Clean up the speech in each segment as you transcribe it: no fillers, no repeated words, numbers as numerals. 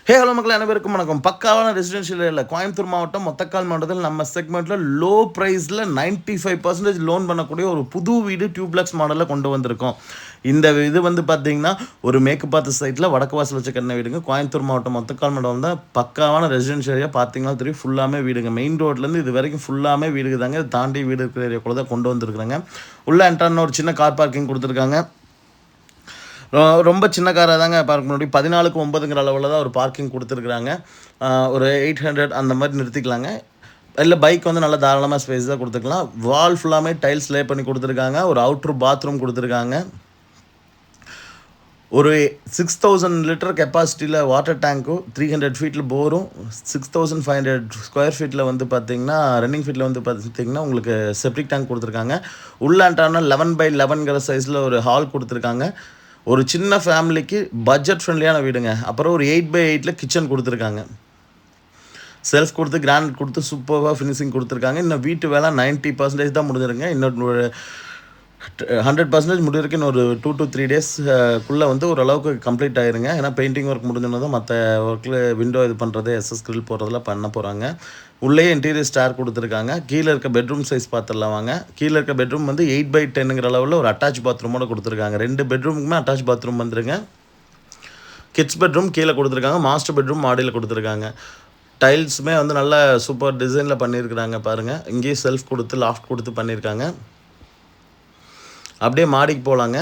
Hello மக்கள் அனைவருக்கும் வணக்கம். பக்காவான ரெசிடென்ஷியல் ஏரியால கோயம்புத்தூர் மாவட்டம், ஒத்தக்கால் மாவட்டத்தில் நம்ம செக்மெண்ட்டில் லோ ப்ரைஸில் 95% லோன் பண்ணக்கூடிய ஒரு புது வீடு டியூப்ளெக்ஸ் மாடலில் கொண்டு வந்திருக்கோம். இந்த இது வந்து பார்த்தீங்கன்னா, ஒரு மேற்கு பார்த்த சைட்டில் வடக்கு வாசல் வச்ச கட்டின வீடுங்க. கோயம்புத்தூர் மாவட்டம், ஒத்தக்கால் மாவட்டம் தான் பக்காவான ரெசிடென்ஷியல் ஏரியா. பார்த்தீங்கன்னா தெரியும், ஃபுல்லாமே வீடுங்க. மெயின் ரோட்லேருந்து இது வரைக்கும் ஃபுல்லாமே வீடு தாங்க. இதை தாண்டி வீடு இருக்கிற ஏரியாக்குள்ள தான் கொண்டு வந்திருக்கிறாங்க. உள்ள என்ட்ரான ஒரு சின்ன கார் பார்க்கிங் கொடுத்துருக்காங்க. ரொம்ப சின்ன காராக தாங்க பார்க்க முடியும். 14க்கு 9ங்கிற அளவில் தான் ஒரு பார்க்கிங் கொடுத்துருக்குறாங்க. ஒரு 800 அந்த மாதிரி நிறுத்திக்கலாங்க. இல்லை பைக் வந்து நல்லா தாராளமாக ஸ்பேஸ் தான் கொடுத்துக்கலாம். வால் ஃபுல்லாமே டைல்ஸ் லே பண்ணி கொடுத்துருக்காங்க. ஒரு அவுட்ரு பாத்ரூம் கொடுத்துருக்காங்க. ஒரு 6000 லிட்டர் கெப்பாசிட்டியில் வாட்டர் டேங்க்கும் 300 ஃபீட்டில் போரும் 6500 ஸ்கொயர் ஃபீட்டில் வந்து பார்த்திங்கன்னா ரன்னிங் ஃபீட்டில் வந்து பார்த்திங்கன்னா உங்களுக்கு செப்டிக் டேங்க் கொடுத்துருக்காங்க. உள்ளாண்டான 11x11ங்கிற சைஸில் ஒரு ஹால் கொடுத்துருக்காங்க. ஒரு சின்ன ஃபேமிலிக்கு பட்ஜெட் ஃப்ரெண்ட்லியான வீடுங்க. அப்புறம் ஒரு 8x8 கிச்சன் கொடுத்துருக்காங்க. செல்ஃப் கொடுத்து கிரானைட் கொடுத்து சூப்பராக ஃபினிஷிங் கொடுத்துருக்காங்க. இன்னும் வீட்டு வேலை 90% தான் முடிஞ்சிருங்க. இன்னொரு 100% முடிக்கிறதுக்கு இன்னும் ஒரு 2 to 3 டேஸ்க்குள்ளே வந்து ஓரளவுக்கு கம்ப்ளீட் ஆயிருங்க. ஏன்னா பெயிண்டிங் ஒர்க் முடிஞ்சோன்னா தான் மற்ற ஒர்க்கில் விண்டோ இது பண்ணுறது, எஸ்எஸ் கிரில் போடுறதெல்லாம் பண்ண போகிறாங்க. உள்ளே இன்டீரியர் ஸ்டார் கொடுத்துருக்காங்க. கீழே இருக்க பெட்ரூம் சைஸ் பார்த்துடலாம் வாங்க. கீழே இருக்க பெட்ரூம் வந்து 8x10ங்கிற அளவில் ஒரு அட்டாச் பாத்ரூமோடு கொடுத்துருக்காங்க. 2 பெட்ரூமுக்குமே அட்டாச் பாத்ரூம் வந்துருங்க. கிட்ஸ் பெட்ரூம் கீழே கொடுத்துருக்காங்க. மாஸ்டர் பெட்ரூம் மாடியில் கொடுத்துருக்காங்க. டைல்ஸுமே வந்து நல்ல சூப்பர் டிசைனில் பண்ணியிருக்கிறாங்க பாருங்கள். இங்கேயும் செல்ஃப் கொடுத்து லாஃப்ட் கொடுத்து பண்ணியிருக்காங்க. அப்படியே மாடிக்கு போகலாங்க.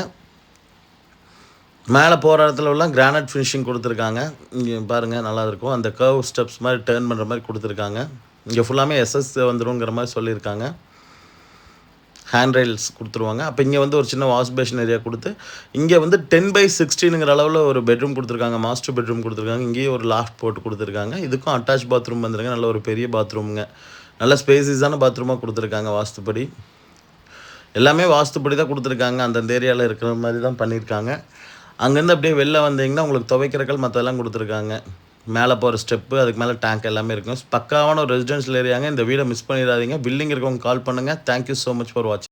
மேலே போகிற இடத்துலலாம் கிரானைட் ஃபினிஷிங் கொடுத்துருக்காங்க. இங்கே பாருங்கள் நல்லா இருக்கும். அந்த கர்வ் ஸ்டெப்ஸ் மாதிரி டேர்ன் பண்ணுற மாதிரி கொடுத்துருக்காங்க. இங்கே ஃபுல்லாமே எஸ்எஸ் வந்துருங்கிற மாதிரி சொல்லியிருக்காங்க. ஹேண்ட் ரெயில்ஸ் கொடுத்துருவாங்க. அப்போ இங்கே வந்து ஒரு சின்ன வாஷ் பேஷன் ஏரியா கொடுத்து இங்கே வந்து 10x16ங்கிற அளவில் ஒரு பெட்ரூம் கொடுத்துருக்காங்க. மாஸ்டர் பெட்ரூம் கொடுத்துருக்காங்க. இங்கேயே ஒரு லாஃப்ட் போட்டு கொடுத்துருக்காங்க. இதுக்கும் அட்டாச் பாத்ரூம் வந்துருங்க. நல்ல ஒரு பெரிய பாத்ரூமுங்க. நல்ல ஸ்பேசிஸான பாத்ரூமாக கொடுத்துருக்காங்க. வாஸ்துப்படி எல்லாமே வாஸ்துப்படி தான் கொடுத்துருக்காங்க. அந்தந்த ஏரியாவில் இருக்கிற மாதிரி தான் பண்ணியிருக்காங்க. அங்கேருந்து அப்படியே வெளில வந்தீங்கன்னா உங்களுக்கு துவைக்கிறக்கல் மற்றெல்லாம் கொடுத்துருக்காங்க. மேலே போகிற ஸ்டெப்பு, அதுக்கு மேலே டேங்க் எல்லாமே இருக்கும். பக்காவான ஒரு ரெசிடென்ஷியல் ஏரியாங்க. இந்த வீடை மிஸ் பண்ணிடாதீங்க. பில்டிங் இருக்கவங்க கால் பண்ணுங்கள். தேங்க்யூ ஸோ மச் ஃபார் வாட்சிங்.